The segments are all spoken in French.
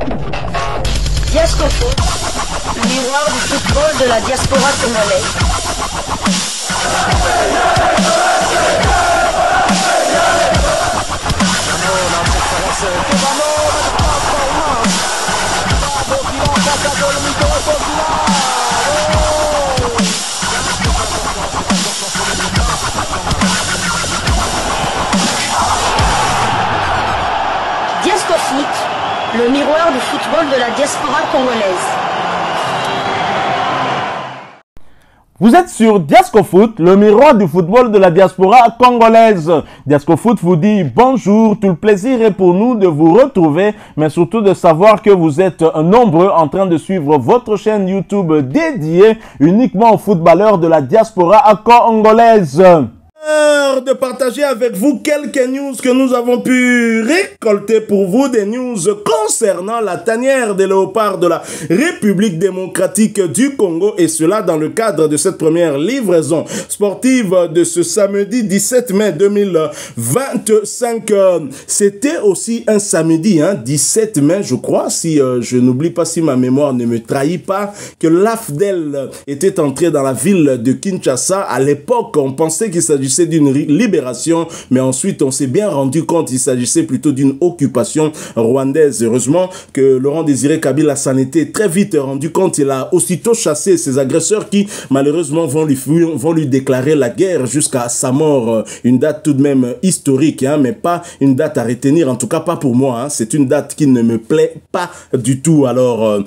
Diascofoot, miroir du football de la diaspora congolaise. Diascofoot, le miroir du football de la diaspora congolaise. Vous êtes sur Diascofoot, le miroir du football de la diaspora congolaise. Diascofoot vous dit bonjour, tout le plaisir est pour nous de vous retrouver, mais surtout de savoir que vous êtes nombreux en train de suivre votre chaîne YouTube dédiée uniquement aux footballeurs de la diaspora congolaise. De partager avec vous quelques news que nous avons pu récolter pour vous, des news concernant la tanière des léopards de la République démocratique du Congo, et cela dans le cadre de cette première livraison sportive de ce samedi 17 mai 2025. C'était aussi un samedi, 17 mai je crois, si je n'oublie pas, si ma mémoire ne me trahit pas, que l'AFDEL était entré dans la ville de Kinshasa. À l'époque, on pensait qu'il s'agissait d'une libération, mais ensuite on s'est bien rendu compte qu'il s'agissait plutôt d'une occupation rwandaise. Heureusement que Laurent Désiré Kabila s'en était très vite rendu compte. Il a aussitôt chassé ses agresseurs qui malheureusement vont lui déclarer la guerre jusqu'à sa mort. Une date tout de même historique, mais pas une date à retenir, en tout cas pas pour moi. C'est une date qui ne me plaît pas du tout. Alors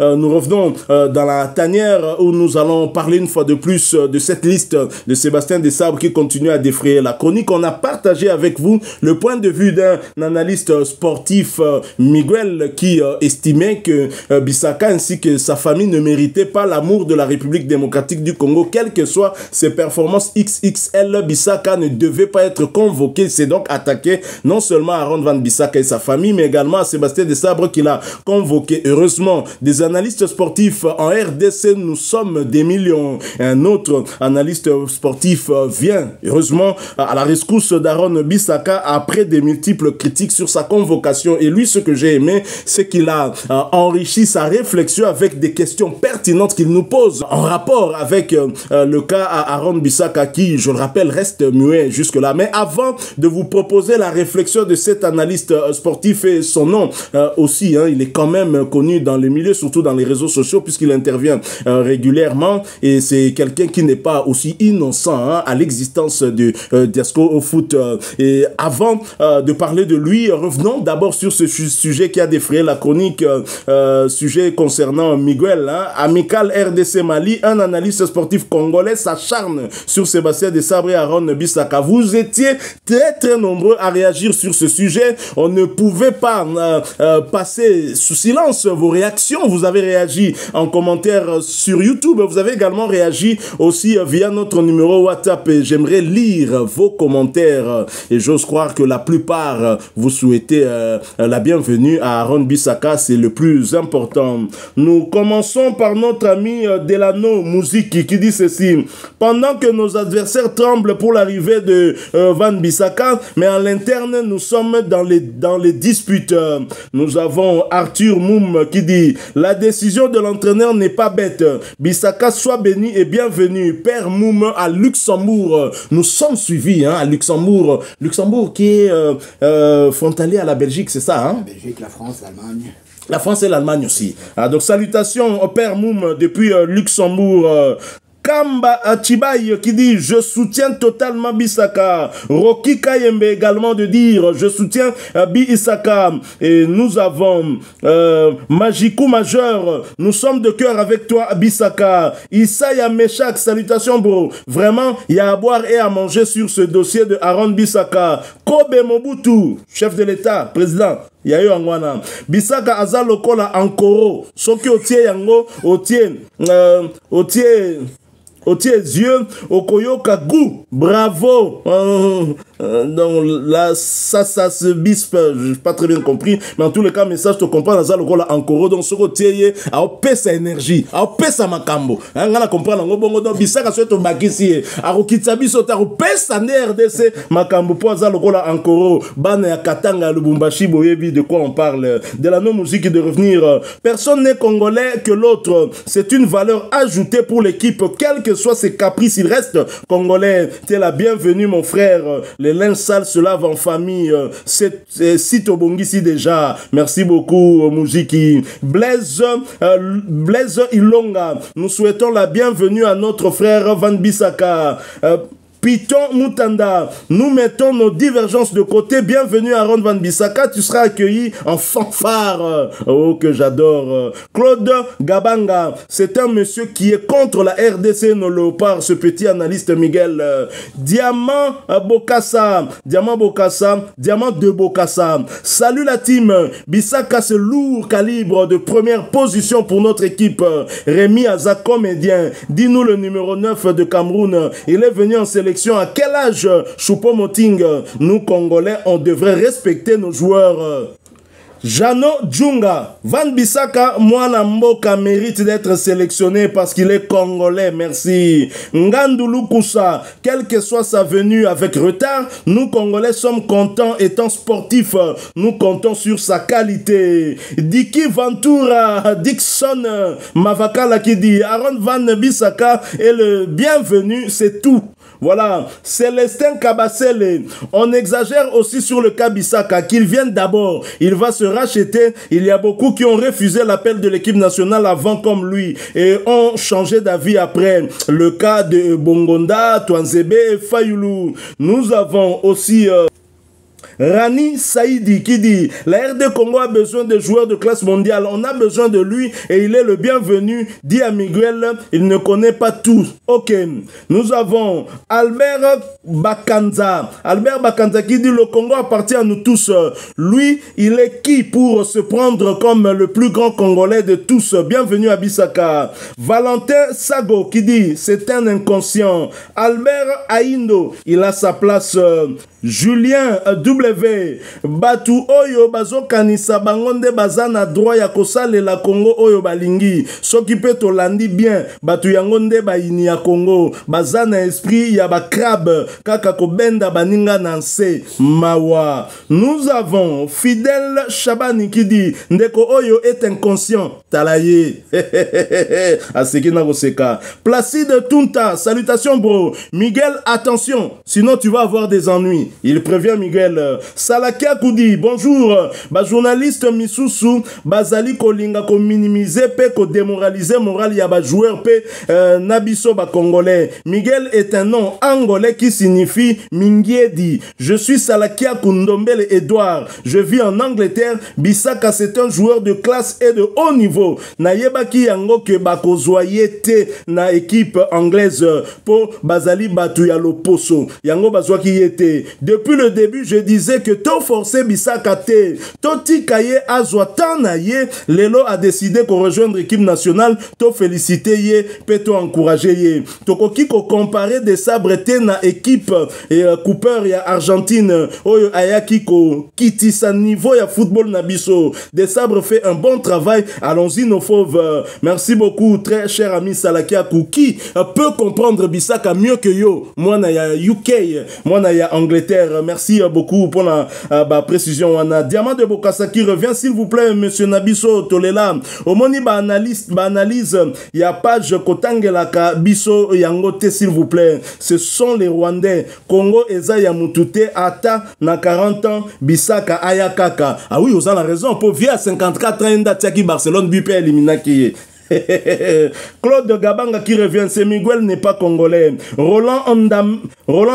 nous revenons dans la tanière où nous allons parler une fois de plus de cette liste de Sébastien Desabre qui continue à défrayer la chronique. On a partagé avec vous le point de vue d'un analyste sportif, Miguel, qui estimait que Bissaka ainsi que sa famille ne méritaient pas l'amour de la République démocratique du Congo. Quelles que soient ses performances XXL, Bissaka ne devait pas être convoqué. C'est donc attaqué non seulement à Aaron Van Bissaka et sa famille, mais également à Sébastien Desabre qu'il a convoqué. Heureusement, des analystes sportifs en RDC, nous sommes des millions. Un autre analyste sportif vient heureusement à la rescousse d'Aaron Bissaka après des multiples critiques sur sa convocation. Et lui, ce que j'ai aimé, c'est qu'il a enrichi sa réflexion avec des questions pertinentes qu'il nous pose en rapport avec le cas à Aaron Bissaka qui, je le rappelle, reste muet jusque-là. Mais avant de vous proposer la réflexion de cet analyste sportif et son nom aussi, il est quand même connu dans les milieux, surtout dans les réseaux sociaux, puisqu'il intervient régulièrement, et c'est quelqu'un qui n'est pas aussi innocent à l'existence de Diascofoot. Et avant de parler de lui, revenons d'abord sur ce sujet qui a défrayé la chronique, sujet concernant Miguel. Amical RDC Mali, un analyste sportif congolais s'acharne sur Sébastien Desabre et Aaron Bissaka. Vous étiez très nombreux à réagir sur ce sujet. On ne pouvait pas passer sous silence vos réactions. Vous avez réagi en commentaire sur YouTube. Vous avez également réagi aussi via notre numéro WhatsApp. Et j'aimerais lire vos commentaires. Et j'ose croire que la plupart vous souhaitez la bienvenue à Aaron Bissaka. C'est le plus important. Nous commençons par notre ami Delano Musique qui dit ceci. Pendant que nos adversaires tremblent pour l'arrivée de Van Bissaka, mais en l'interne, nous sommes dans les disputes. Nous avons Arthur Moum qui dit la décision de l'entraîneur n'est pas bête. Bissaka soit béni et bienvenu. Père Moum à Luxembourg. Nous sommes suivis à Luxembourg. Luxembourg qui est frontalier à la Belgique, c'est ça La Belgique, la France, l'Allemagne. La France et l'Allemagne aussi. Donc salutations au Père Moum depuis Luxembourg. Kamba Chibaye qui dit je soutiens totalement Bissaka. Rocky Kayembe également de dire je soutiens Bissaka. Et nous avons Magikou Majeur, nous sommes de cœur avec toi Bissaka. Isaya Meshak, salutations bro. Vraiment, il y a à boire et à manger sur ce dossier de Aaron Bissaka. Kobe Mobutu, chef de l'État, président. Il y a eu Angwana. Bissaka aza lokola Ankoro. Soki otie yango, otie Otie yeux, Okoyoka goût, bravo. Donc là, ça se bispe, je n'ai pas très bien compris, mais en tous les cas, message te comprends, dans le rôle encore, donc ce côté, a opé sa énergie, a opé sa makambo. On a compris, on a bongo, donc bisaka soit au bakisi, a rokitsabi soit a opé sa RDC, makambo, pour le rôle encore, bane ya katanga, Lubumbashi, boyebi, de quoi on parle, de la non-musique de revenir. Personne n'est congolais que l'autre, c'est une valeur ajoutée pour l'équipe, quel que soit ses caprices, il reste congolais. T'es la bienvenue, mon frère. Les linges sales se lavent en famille. C'est Sito Bongisi déjà. Merci beaucoup, Moujiki. Blaise Ilonga. Nous souhaitons la bienvenue à notre frère Van Bissaka. Piton Moutanda, nous mettons nos divergences de côté. Bienvenue à Ron Van Bissaka, tu seras accueilli en fanfare. Oh, que j'adore. Claude Gabanga, c'est un monsieur qui est contre la RDC nos léopards, ce petit analyste Miguel. Diamant Bokassa, Diamant de Bokassa. Salut la team. Bissaka, ce lourd calibre de première position pour notre équipe. Rémi Aza, comédien. Dis-nous le numéro 9 de Cameroun. Il est venu en sélection. À quel âge, Choupo-Moting? Nous, Congolais, on devrait respecter nos joueurs. Jano Djunga, Van Bissaka, Mwana Mboka mérite d'être sélectionné parce qu'il est congolais, merci. Ngandulu Koussa, quelle que soit sa venue avec retard, nous Congolais sommes contents étant sportifs, nous comptons sur sa qualité. Diki Ventura, Dixon, Mavakala qui dit, Aaron Van Bissaka est le bienvenu, c'est tout. Voilà, Célestin Kabasele, on exagère aussi sur le cas Bissaka, qu'il vienne d'abord, il va se racheter. Il y a beaucoup qui ont refusé l'appel de l'équipe nationale avant comme lui et ont changé d'avis après. Le cas de Bongonda, Touanzebe et Fayoulou. Nous avons aussi... Rani Saïdi qui dit la RD Congo a besoin de joueurs de classe mondiale, on a besoin de lui et il est le bienvenu, dit à Miguel, il ne connaît pas tout. Ok, nous avons Albert Bakanza qui dit le Congo appartient à nous tous, lui il est qui pour se prendre comme le plus grand Congolais de tous, bienvenue à Bissaka. Valentin Sago qui dit c'est un inconscient. Albert Aindo, il a sa place. Julien W. Batu oyo bazo kanisa bangonde bazana droit ya kosale la Congo oyo balingi. Soki pe tolandi bien batu yangonde ba ini ya Congo bazana esprit ya ba crabe kaka kobenda baninga nanse mawa. Nous avons Fidèle Chabani qui dit ndeko oyo est inconscient talaye. Asekina koseka. Placide Tunta, salutations bro. Miguel, attention, sinon tu vas avoir des ennuis. Il prévient Miguel. Salakia Koudi, bonjour. Ba journaliste Misusu, bazali kolinga ko minimiser pe ko démoraliser moral ya ba joueur pe nabiso ba congolais. Miguel est un nom angolais qui signifie Mingiedi. Je suis Salakia Kundombele Edouard. Je vis en Angleterre. Bissaka c'est un joueur de classe et de haut niveau. Nayebaki yango ke bakozwaye te na équipe anglaise pour bazali batu ya loposo. Yango bazwaki yete. Depuis le début, je disais que to forcé Bissaka te, toti kaye azwa tanaye, Lelo a décidé qu'on rejoindre l'équipe nationale, to féliciter ye, peto encourager ye. Tokoki ko comparer des sabres te na équipe et Cooper ya Argentine, oyo ayaki ko kiti sa niveau ya football na biso. Des sabres fait un bon travail, allons-y nos fauves. Merci beaucoup, très cher ami Salakia Kouki, peut comprendre Bissaka mieux que yo. Moi na ya UK, moi na ya Angleterre. Merci beaucoup pour la précision. On a Diamant de Bokassa qui revient, s'il vous plaît, monsieur Nabiso Tolela. Au moni analyse, il y a page Kotangelaka Biso Yangote, s'il vous plaît. Ce sont les Rwandais. Congo Eza Yamutute Ata na 40 ans Bissaka Ayakaka. Ah oui, vous avez la raison. Pour via 54 ans Ndatiaki Barcelone Bupé Eliminaki. Claude Gabanga qui revient, c'est Miguel n'est pas congolais. Roland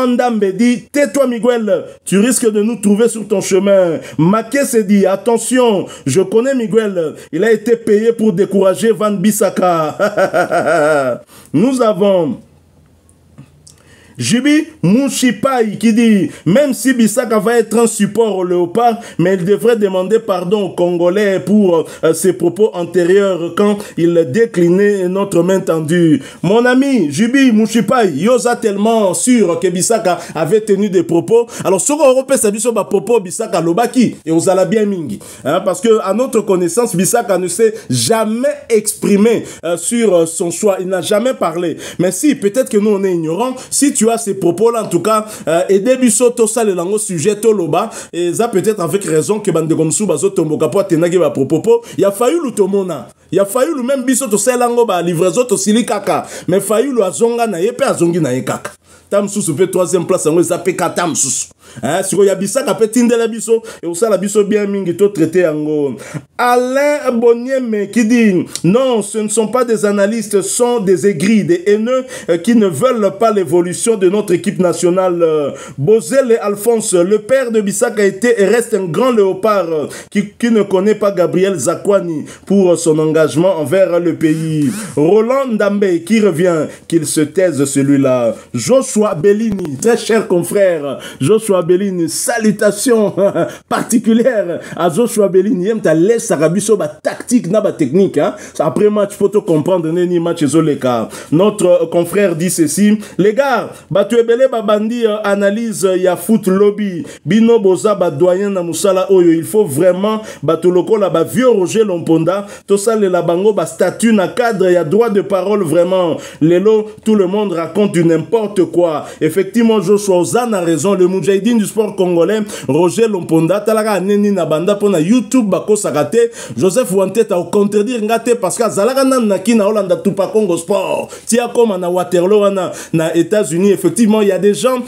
Ndambe dit, tais-toi Miguel, tu risques de nous trouver sur ton chemin. Maké s'est dit, attention, je connais Miguel, il a été payé pour décourager Van Bissaka. Nous avons Jibi Mouchipai qui dit, même si Bissaka va être un support au Léopard, mais il devrait demander pardon aux Congolais pour ses propos antérieurs quand il déclinait notre main tendue. Mon ami Jibi Mouchipai, yosa tellement sûr que Bissaka avait tenu des propos. Alors, ce qu'on repère, c'est que propos Bissaka Lobaki et on a bien mingi. Parce que, à notre connaissance, Bissaka ne s'est jamais exprimé sur son choix. Il n'a jamais parlé. Mais si, peut-être que nous, on est ignorants. Si tu as ces propos-là, en tout cas, et début tout ça, le langue sujet, Toloba, et ça peut-être avec raison que Bande Gomsou, Bazo Tomboka, pour tenir à propos, il a fallu le tomona. Il a fallu le même biso to selango ba livraison to silikaka. Mais fallu le azonga na yepe azongi na yekaka. Tam sous pe troisième place en zape katam sous. Hein, si y a Bissaka peut tindela biso et aussi la biso bien mingi to traité ango. Alain Bonieme qui dit non, ce ne sont pas des analystes, ce sont des aigris, des haineux qui ne veulent pas l'évolution de notre équipe nationale. Bozel et Alphonse, le père de Bissaka était et reste un grand léopard qui ne connaît pas Gabriel Zakwani pour son engagement envers le pays. Roland Dambé qui revient, qu'il se taise celui-là. Joshua Bellini, très cher confrère, Joshua Bellini, salutations particulières à Joshua Bellini. Il t'a laissé Arabiso ba tactique na ba technique. Hein? Après match, faut te comprendre ni match zoleka. Notre confrère dit ceci. Les gars, batu ebele ba bandi analyse ya foot lobby. Bino boza ba doyen na musala oyo. Il faut vraiment batu loko la ba vieux Roger Lomponda. To sale la bango ba statut na cadre ya droit de parole vraiment. Lelo, tout le monde raconte du n'importe quoi. Effectivement, Joshua Ozan a raison. Le Moudjahidine du sport congolais, Roger Lomponda, talaga neni na banda pona YouTube bako sagate, Joseph Wantet a contredire ngate parce que zalaga nanaki na Hollanda Tupa Congo Sport. Tia comme na Waterloo na États-Unis, effectivement, il y a des gens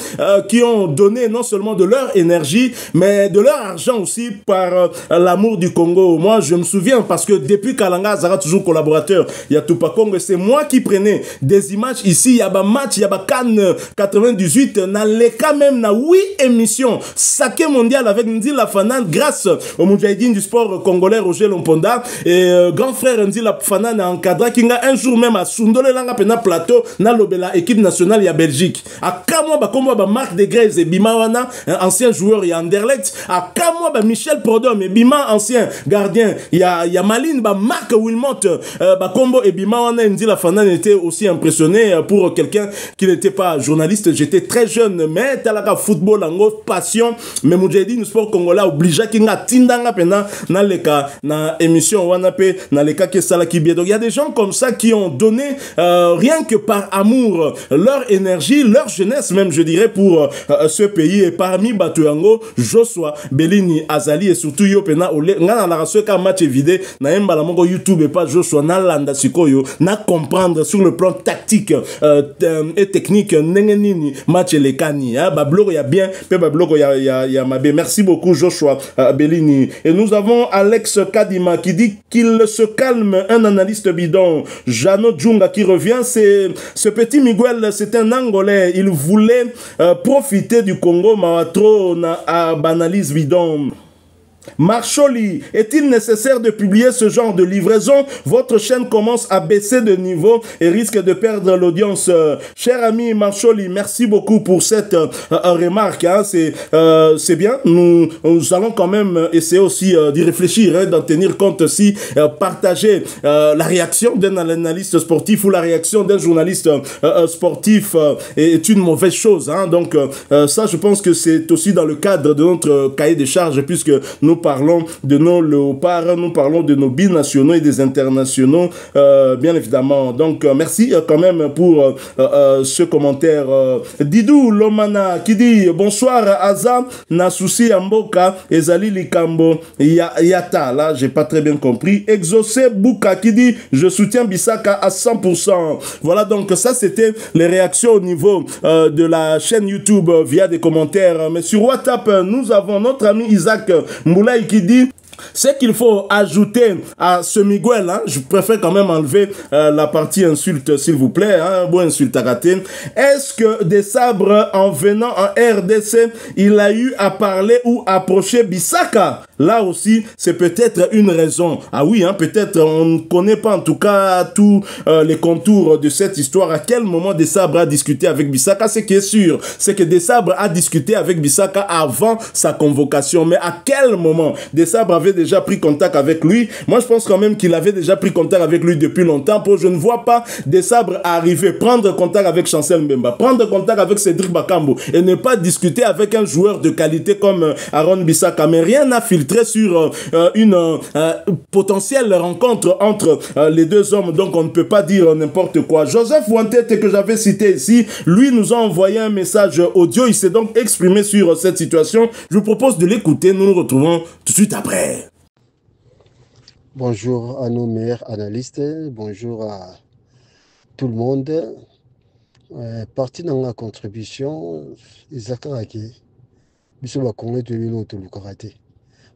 qui ont donné non seulement de leur énergie, mais de leur argent aussi par l'amour du Congo. Moi, je me souviens parce que depuis Kalanga Zara toujours collaborateur, il y a Tupa Congo, c'est moi qui prenais des images ici, il y a ba match, il y a ba Cannes 98, na leka même na 8 émissions, saké mondial avec Ndi Lafanan grâce au Moudjahidine du sport congolais Roger Lomponda et grand frère Ndi Lafanan a encadré qui a un jour même à Sundole langa pena plateau na lobela équipe nationale ya Belgique. À Kamwa ba komwa ba Marc de Grèze et Bimawana ancien joueur ya Anderlecht, à Kamwa ba Michel Prodom et Bima ancien gardien ya Maline ba Marc Wilmot ba Kombo et Bimawana. Ndi Lafanan était aussi impressionné pour quelqu'un qui n'était pas journaliste. J'étais très jeune mais talaka football en passion, mais Moudjahidine sport congolais obligé qui nga tindanga pena na leka na émission wanape na leka ke sala ki bien. Donc il y a des gens comme ça qui ont donné rien que par amour leur énergie, leur jeunesse même je dirais pour ce pays. Et parmi Batuango, Joshua Bellini Azali et surtout yo pena ole nga na la raso ka match vidé na yemba la mongo YouTube et pas Joshua na landa sikoyo na comprendre sur le plan tactique et technique nengenini match lekani ba blogo ya bien pe ba blogo ya mabe. Merci beaucoup Joshua Bellini. Et nous avons Alex Kadima qui dit qu'il se calme, un analyste bidon. Jano Djunga qui revient, c'est ce petit Miguel, c'est un Angolais, il voulait profiter du Congo Mawatro na banalise bidon. Marcholi, est-il nécessaire de publier ce genre de livraison? Votre chaîne commence à baisser de niveau et risque de perdre l'audience. Cher ami Marcholi, merci beaucoup pour cette remarque. Hein. C'est bien. Nous allons quand même essayer aussi d'y réfléchir, hein, d'en tenir compte aussi, partager la réaction d'un analyste sportif ou la réaction d'un journaliste sportif est une mauvaise chose. Hein. Donc ça, je pense que c'est aussi dans le cadre de notre cahier de charges puisque nous parlons de nos léopards, nous parlons de nos binationaux et des internationaux, bien évidemment. Donc, merci quand même pour ce commentaire. Didou Lomana qui dit bonsoir Aza, Nasusi Amboka, Ezali Likambo, Yata. Là, j'ai pas très bien compris. Exaucé Bouka qui dit je soutiens Bissaka à 100%. Voilà, donc ça, c'était les réactions au niveau de la chaîne YouTube via des commentaires. Mais sur WhatsApp, nous avons notre ami Isaac Moulay qui dit Ce qu'il faut ajouter à ce Miguel, hein, je préfère quand même enlever la partie insulte, s'il vous plaît, hein, bon insulte à rater. Est-ce que des sabres, en venant en RDC, il a eu à parler ou approcher Bissaka? Là aussi, c'est peut-être une raison. Ah oui, hein, peut-être on ne connaît pas en tout cas tous les contours de cette histoire. À quel moment Desabre a discuté avec Bissaka? Ce qui est sûr, c'est que Desabre a discuté avec Bissaka avant sa convocation. Mais à quel moment Desabre avait déjà pris contact avec lui? Moi, je pense quand même qu'il avait déjà pris contact avec lui depuis longtemps. Je ne vois pas Desabre arriver, prendre contact avec Chancel Mbemba, prendre contact avec Cédric Bakambu et ne pas discuter avec un joueur de qualité comme Aaron Bissaka. Mais rien n'a filtré sur une potentielle rencontre entre les deux hommes. Donc, on ne peut pas dire n'importe quoi. Joseph Ouantete, que j'avais cité ici, lui nous a envoyé un message audio. Il s'est donc exprimé sur cette situation. Je vous propose de l'écouter. Nous nous retrouvons tout de suite après. Bonjour à nos meilleurs analystes. Bonjour à tout le monde. Parti dans la contribution, Izakaki, biso ba Congolais to bino to lukarate.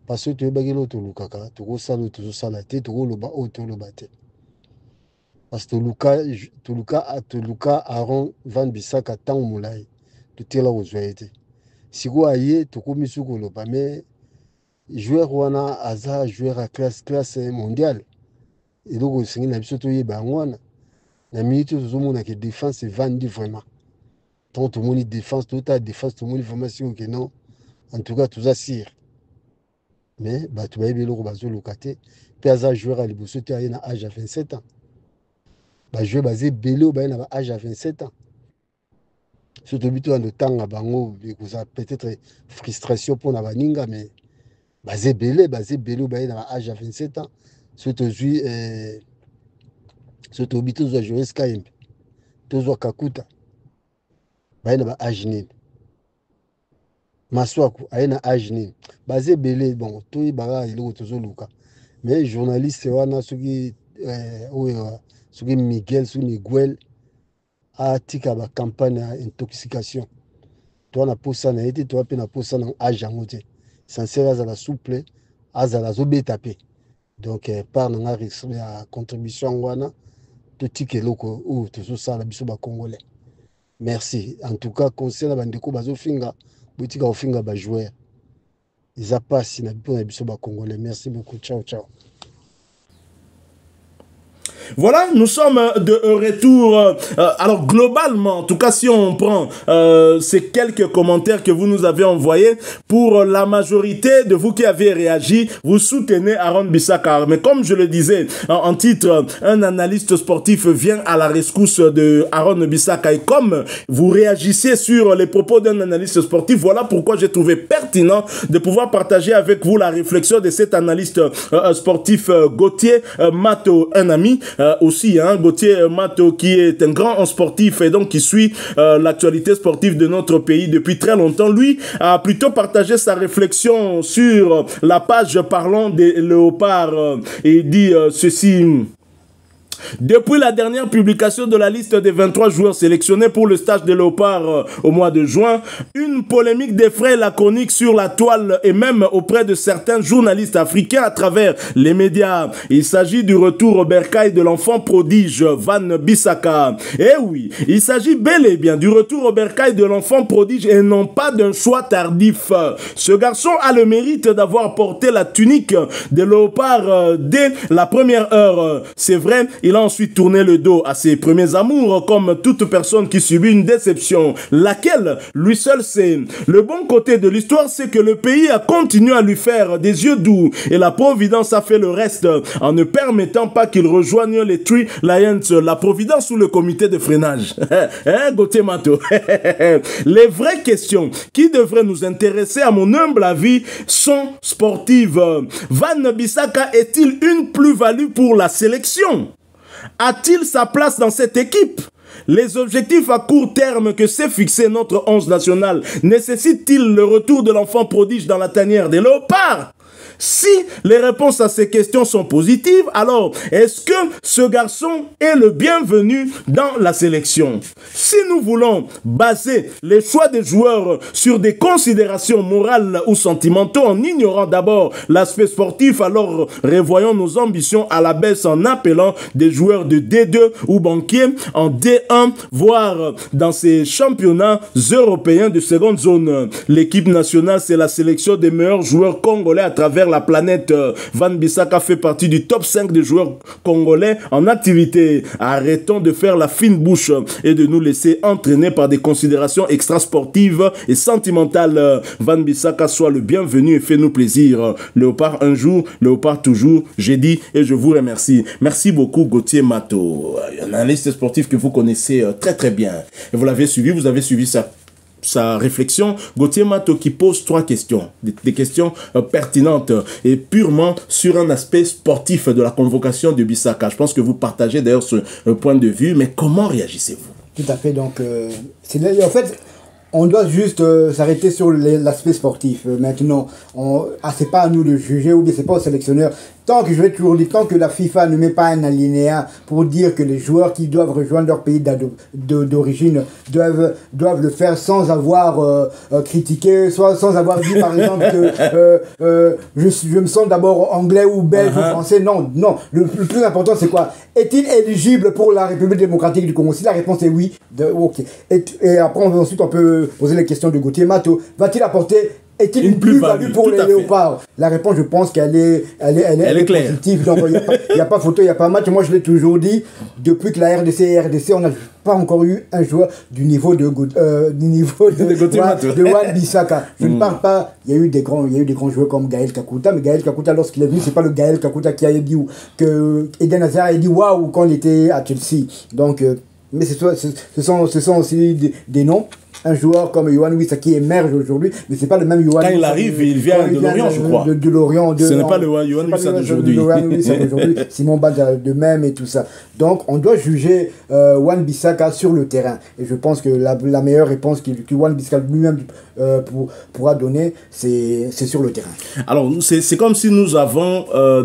Parce que tu es bagelo to lukaka, to salo to salate, to loba o to lobate. Parce que to luka Aaron Van Bissaka tant moulai, to tela ozoete. Sigo aye to komisu ko loba mais joueur wana aza joueur à classe mondiale. Et donc au singi na biso to yeba ngwana. La minute où tout le monde a que défense c'est vendu vraiment. Tant tout le monde défense, tout le défense, tout le monde information que non. En tout cas, tout ça sire. Mais bah tu vas y le bazo locaté. Puis à joueur à l'Ibosso, tu as un âge à 27 ans. Bah joueur basé Bello, bah un âge à 27 ans. Surtout dans le temps à Bango, peut-être frustration pour la baninga, mais basé Bello, bah un âge à 27 ans. Surtout surtout bito zo jouer Skype tozo kakuta baina ba age nini maswaku aina age nini basé belé bon to ibara iloko tozo luka mais journaliste wana soki soki Miguel soki Miguel a tika ba campagne intoxication to na posa na été to pe na posa na age ngote sincère azala souple azala zo beta pe donc par na la contribution wana merci. En tout cas, conseil à Bandeko Bazofinga, boutique à Ofinga Bajouer. Ils a pas si na biso ba Congolais. Merci beaucoup. Ciao, ciao. Voilà, nous sommes de retour. Alors globalement, en tout cas si on prend ces quelques commentaires que vous nous avez envoyés, pour la majorité de vous qui avez réagi, vous soutenez Aaron Bissaka. Mais comme je le disais en titre, un analyste sportif vient à la rescousse de Aaron Bissaka. Et comme vous réagissez sur les propos d'un analyste sportif, voilà pourquoi j'ai trouvé pertinent de pouvoir partager avec vous la réflexion de cet analyste sportif Gauthier Mato, un ami. Aussi, hein, Gauthier Mato qui est un grand sportif et donc qui suit l'actualité sportive de notre pays depuis très longtemps. Lui a plutôt partagé sa réflexion sur la page parlant des léopards et dit ceci. Depuis la dernière publication de la liste des 23 joueurs sélectionnés pour le stage des Léopards au mois de juin, une polémique défraie la chronique sur la toile et même auprès de certains journalistes africains à travers les médias. Il s'agit du retour au bercail de l'enfant prodige Van Bissaka. Eh oui, il s'agit bel et bien du retour au bercail de l'enfant prodige et non pas d'un choix tardif. Ce garçon a le mérite d'avoir porté la tunique des Léopards dès la première heure. C'est vrai, il a ensuite tourné le dos à ses premiers amours comme toute personne qui subit une déception, laquelle lui seul sait. Le bon côté de l'histoire, c'est que le pays a continué à lui faire des yeux doux et la Providence a fait le reste en ne permettant pas qu'il rejoigne les Three Lions, la Providence ou le comité de freinage. Hein, Gauthier Mato? Les vraies questions qui devraient nous intéresser, à mon humble avis, sont sportives. Van Bissaka est-il une plus-value pour la sélection? A-t-il sa place dans cette équipe? Les objectifs à court terme que s'est fixé notre 11 national nécessitent-ils le retour de l'enfant prodige dans la tanière des Léopards? Si les réponses à ces questions sont positives, alors est-ce que ce garçon est le bienvenu dans la sélection? Si nous voulons baser les choix des joueurs sur des considérations morales ou sentimentaux en ignorant d'abord l'aspect sportif, alors revoyons nos ambitions à la baisse en appelant des joueurs de D2 ou banquiers en D1, voire dans ces championnats européens de seconde zone. L'équipe nationale, c'est la sélection des meilleurs joueurs congolais à travers la planète. Wan-Bissaka fait partie du top 5 des joueurs congolais en activité. Arrêtons de faire la fine bouche et de nous laisser entraîner par des considérations extrasportives et sentimentales. Wan-Bissaka soit le bienvenu et fait-nous plaisir. Léopard un jour, Léopard toujours, j'ai dit et je vous remercie. Merci beaucoup Gauthier Mato, un analyste sportif que vous connaissez très très bien. Et vous l'avez suivi, vous avez suivi sa réflexion. Gauthier Mato qui pose 3 questions, des questions pertinentes et purement sur un aspect sportif de la convocation de Bissaka. Je pense que vous partagez d'ailleurs ce point de vue, mais comment réagissez-vous? Tout à fait, donc en fait on doit juste s'arrêter sur l'aspect sportif. Maintenant, c'est pas à nous de juger ou bien c'est pas au sélectionneur. Tant que je vais toujours dire, tant que la FIFA ne met pas un alinéa pour dire que les joueurs qui doivent rejoindre leur pays d'origine doivent le faire sans avoir critiqué, soit sans avoir dit par exemple que je me sens d'abord anglais ou belge ou français. Non, le plus important c'est quoi? Est-il éligible pour la République démocratique du Congo? Si la réponse est oui, ok. Et après ensuite on peut poser les questions de Gauthier Mato. Va-t-il apporter est-il une plus-value pour les Léopards? La réponse, je pense qu'elle est claire. Positive. Donc, il n'y a pas photo, il n'y a pas match. Moi, je l'ai toujours dit, depuis que la RDC, on n'a pas encore eu un joueur du niveau de Wan-Bissaka. Je ne parle pas, il y a eu des grands joueurs comme Gaël Kakuta, mais Gaël Kakuta, lorsqu'il est venu, c'est pas le Gaël Kakuta qui a dit que Eden Hazard a dit waouh quand il était à Chelsea. Donc, mais ce sont aussi des noms. Un joueur comme Yohan Wissa qui émerge aujourd'hui, mais c'est pas le même Yohan. Quand il arrive, il vient de Lorient, je crois. De Lorient. Ce n'est pas le Yohan Wissa d'aujourd'hui. Simon Bad de même et tout ça. Donc, on doit juger Wan-Bissaka sur le terrain. Et je pense que la meilleure réponse que Wan-Bissaka lui-même pourra donner, c'est sur le terrain. Alors, c'est comme si nous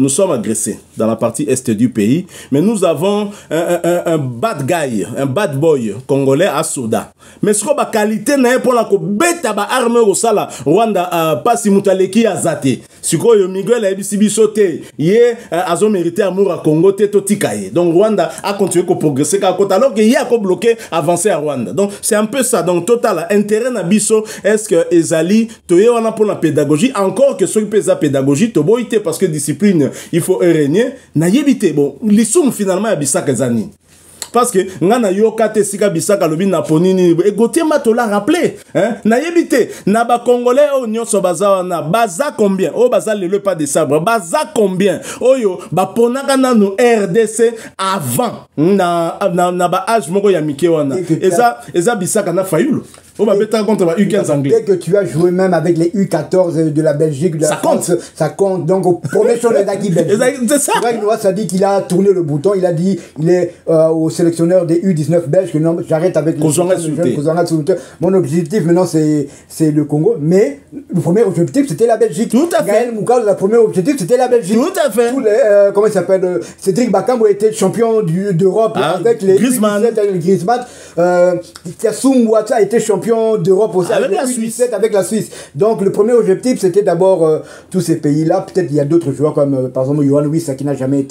sommes agressés dans la partie est du pays, mais nous avons un bad guy, un bad boy congolais à Soda. Mais ce qu'on va qualité n'a pour la beta ba arme au sala Rwanda pasi mutaleki azate. Sikoyo Miguel a bisoté yé azo mérité amour à Congo te totikaye. Donc Rwanda a continué à progresser alors qu'il y a bloqué avancer à Rwanda. Donc c'est un peu ça. Donc total intérêt na biso est-ce que ezali toye wana pour la pédagogie encore que ceux qui pèsent la pédagogie to boité parce que discipline il faut régner na yebité bon l'isum finalement Bissaka zani. Parce que ngana yokate sika Bissaka lobi na ponini et Gauthier Mato l'a rappelé hein na yebité na ba congolais o nyonso baza na baza combien o baza le pas de sabre baza combien oyo ba ponaka na no RDC avant na ba âge moko ya mike wana eza Bissaka na fayulu o ba beta contre ba U15 anglais. Dès que tu as joué même avec les U14 de la Belgique de la France, ça compte. Donc au premier show des Daki Belgique. C'est ça. Ça dit qu'il a tourné le bouton, il a dit il est au sélectionneur des U19 belges que non, j'arrête avec les jeunes. Mon objectif maintenant c'est le Congo, mais le premier objectif c'était la Belgique. Tout à fait. Gaël Moukal, le premier objectif c'était la Belgique. Tout à fait. Tous les comment il s'appelle Cédric Bakambu était champion d'Europe avec les Griezmann. Griezmann. Kassoum Ouattara a été champion d'Europe aussi avec la Suisse. Avec la Suisse. Donc le premier objectif c'était d'abord tous ces pays-là. Peut-être il y a d'autres joueurs comme par exemple Yohan Wissa qui n'a jamais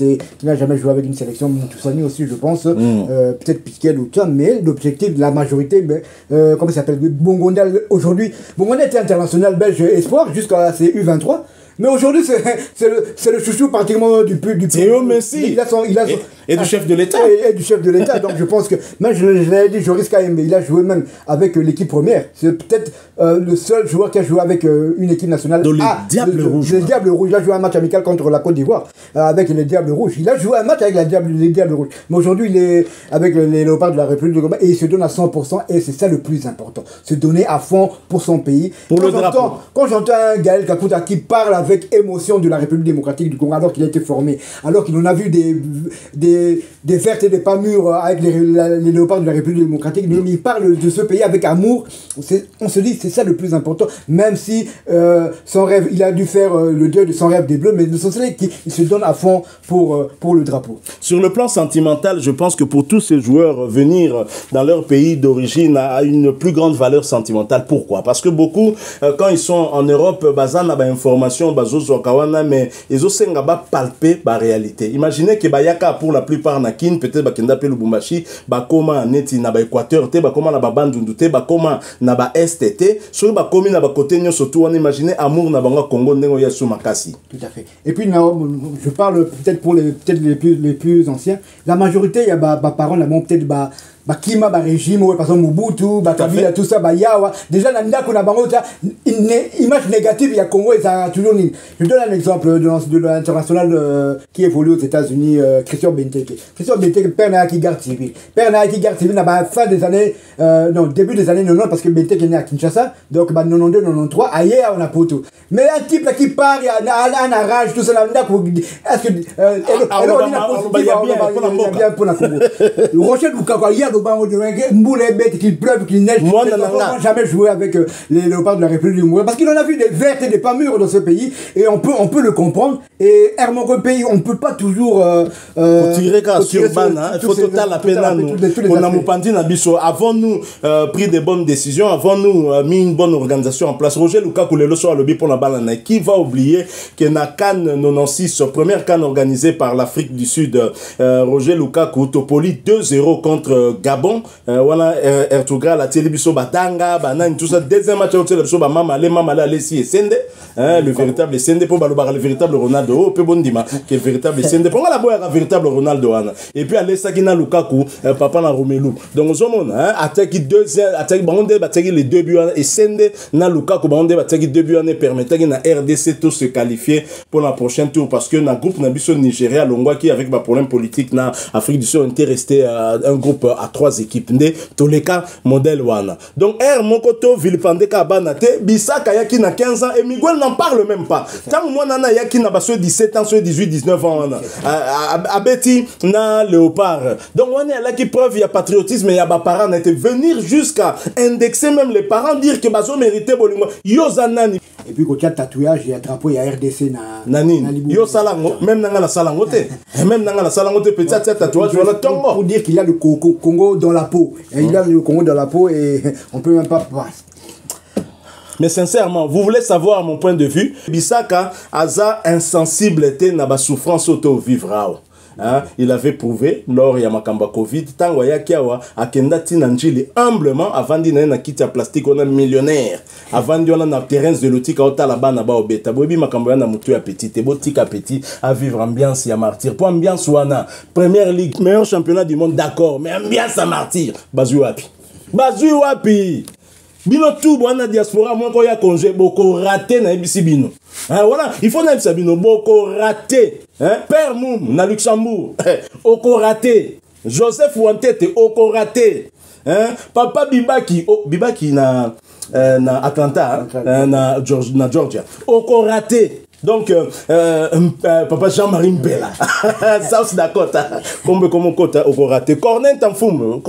joué avec une sélection. Moutoussani aussi je pense. Peut-être Piquel ou ça, mais l'objectif de la majorité, comment ça s'appelle, Bongonda aujourd'hui. Bongonda était international belge espoir jusqu'à ses U23. Mais aujourd'hui, c'est le chouchou pratiquement du Théo Messi. Et du chef de l'État. Et du chef de l'État. Donc je pense que, même je l'avais dit, Joris Kaembe, il a joué même avec l'équipe première. C'est peut-être le seul joueur qui a joué avec une équipe nationale. Donc les Diables Rouges. Les Diables Rouges. Il a joué un match amical contre la Côte d'Ivoire avec les Diables Rouges. Il a joué un match avec les Diables Rouges. Mais aujourd'hui, il est avec les Léopards de la République du Congo et il se donne à 100% et c'est ça le plus important. Se donner à fond pour son pays. Pour le drapeau. Quand j'entends un Gaël Kakuta qui parle avec émotion de la République démocratique du Congo alors qu'il a été formé. Alors qu'il en a vu des vertes et des pas mûres avec les léopards de la République démocratique. Mais il parle de ce pays avec amour. On se dit c'est ça le plus important. Même si son rêve, il a dû faire le deuil de son rêve des Bleus, mais l'essentiel est qu'il se donne à fond pour le drapeau. Sur le plan sentimental, je pense que pour tous ces joueurs, venir dans leur pays d'origine a une plus grande valeur sentimentale. Pourquoi? Parce que beaucoup, quand ils sont en Europe, bazana ba information, bazozo kawana, mais ils ont pas palpé la réalité. Imaginez que bayaka pour la plupart na kin, peut-être bakenda pe Lubumbashi, bakoma neti na ba Équateur, te bakoma na ba Bandundu, te bakoma na ba STT, sur bakomi na ba côté nyo surtout on imagine amour na banga Congo ndengo ya makasi. Tout à fait. Et puis je parle peut-être pour les plus anciens, la majorité il y a ba parents là peut-être Kima régime par exemple Mobutu Kabila tout ça yawa déjà la ndako na bango ça image négative il y a Congo et ça a toujours je donne un exemple de l'international qui évolue aux États-Unis Christian Benteke père na qui garde civil na fin des années début des années 90 parce que Benteke est né à Kinshasa donc 92 93 ailleurs on a poto mais un type là qui part il a un rage tout ça la ndako est-ce que bien pour la Congo Rocher Lukaku Mboule bête qu'il pleuve, qu'il neige. Moi, jamais joué avec les léopards de la République du Congo parce qu'il en a vu des vertes et des pas mûres dans ce pays et on peut le comprendre. Et Hermongo pays, on ne peut pas toujours tirer sur ban. Il faut total la peine à nous. On a moupandi na biso. Avons-nous pris des bonnes décisions? Avons-nous mis une bonne organisation en place? Roger Lukaku le soir le pour la balle. Qui va oublier que na Cannes 96, première Cannes organisée par l'Afrique du Sud, Roger Lukaku Topoli 2-0 contre Gabon, voilà Ertugra la télévision batanga banane tout ça deuxième match au télévision ba mama le Alessi et Sende le véritable Sende pour baloba le véritable Ronaldo pe bondima qui est véritable Sende pour la boya véritable Ronaldo ana et puis Alessa qui na Lukaku papa na Romelu donc zomon attaque deuxième attaque bande bataki les deux buts et Sende na Lukaku bande bataki deux buts et permettait na RDC tout se qualifier pour la prochaine tour parce que na groupe na biso Nigeria Longwa qui avec ba problème politique na Afrique du Sud était resté un groupe à 3 équipes né Toleka modèle wana donc Mokoto Vilipandeka Banate Bisaka yaki na 15 ans et Miguel n'en parle même pas tant moi nana yaki na baso 17 ans sur 18 19 ans wana abeti na léopard donc on est là qui preuve il y a patriotisme il y a ba parents n'était venir jusqu'à indexer même les parents dire que baso mérité bolingo yozanani et puis quand il y a tatouage il y a drapeau il y a RDC nani yo salango même nanga la salango te même nanga la salango te petit tatouage wala tongo pour dire qu'il y a le Congo dans la peau. Et il a le Congo dans la peau et on peut même pas passer. Mais sincèrement, vous voulez savoir mon point de vue? Bisaka aza insensible était na ba souffrance auto vivra. Il avait prouvé lors ya makamba Covid tango ya kiawa akenda tina njili humblement avant dina na kiti ya plastique on a millionnaire avant di on a na terrain de l'outil ota la bana ba obeta bobi makamba na mutu ya petit et botika petit à vivre ambiance ya martyr pour ambiance wana première ligue meilleur championnat du monde d'accord mais ambiance à martyr bazui wapi bino tout bwana diaspora moi ko ya congé boko raté na ebisi bino voilà il faut na ebisa bino boko raté Père Moum na Luxembourg oko raté Joseph Wantete oko raté Papa Bibaki na Atlanta na Georgia oko raté donc papa Jean-Marie Mbela South Dakota comme Kota au raté Cornet Tanfoum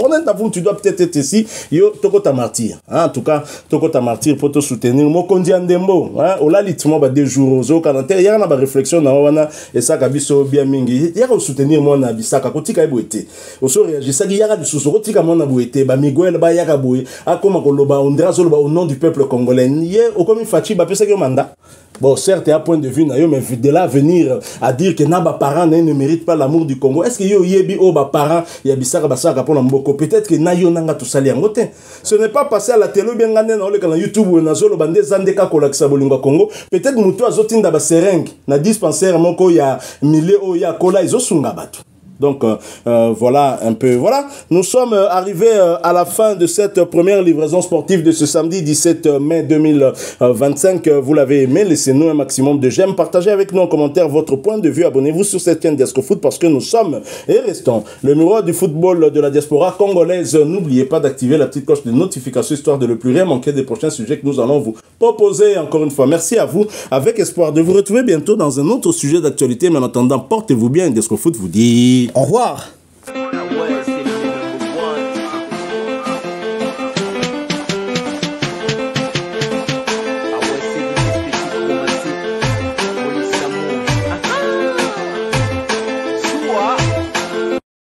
tu dois peut-être être ici yo tokota martyr en tout cas tokota martyr pour te soutenir Mokondi Andembo ola litimo ba 2 jours zo kanate ya na ba réflexion na wana et ça kabiso bien mingi ya ko soutenir moi na bisaka kotika eboete oso réagir ça ya ka susu kotika moi na boete ba Miguel ba ya ka boye akoma ko loba ondra zo loba au nom du peuple congolais ye okomi fachi ba pesa ki mandat. Bon, certes, il y a un point de vue, mais de là venir à dire que Naba parents ne mérite pas l'amour du Congo. Est-ce que yo yebi o ba parents ya bisaka basaka pour l'amboko? Peut-être que Nayo nanga tout sali angote. Ce n'est pas passé à la télé bien gagné dans le canal YouTube ou na zolo bande zandeka kolakisa bolingo Congo. Peut-être mutu azotinda ba sereng na dispensaire moko ya mille o ya kola izosunga batu. Donc voilà un peu. Voilà, nous sommes arrivés à la fin de cette première livraison sportive de ce samedi 17 mai 2025. Vous l'avez aimé, laissez-nous un maximum de j'aime, partagez avec nous en commentaire votre point de vue, abonnez-vous sur cette chaîne Diasco Foot parce que nous sommes et restons le miroir du football de la diaspora congolaise. N'oubliez pas d'activer la petite cloche de notification histoire de ne plus rien manquer des prochains sujets que nous allons vous proposer. Encore une fois, merci à vous, avec espoir de vous retrouver bientôt dans un autre sujet d'actualité, mais en attendant, portez-vous bien. Diasco Foot vous dit au revoir.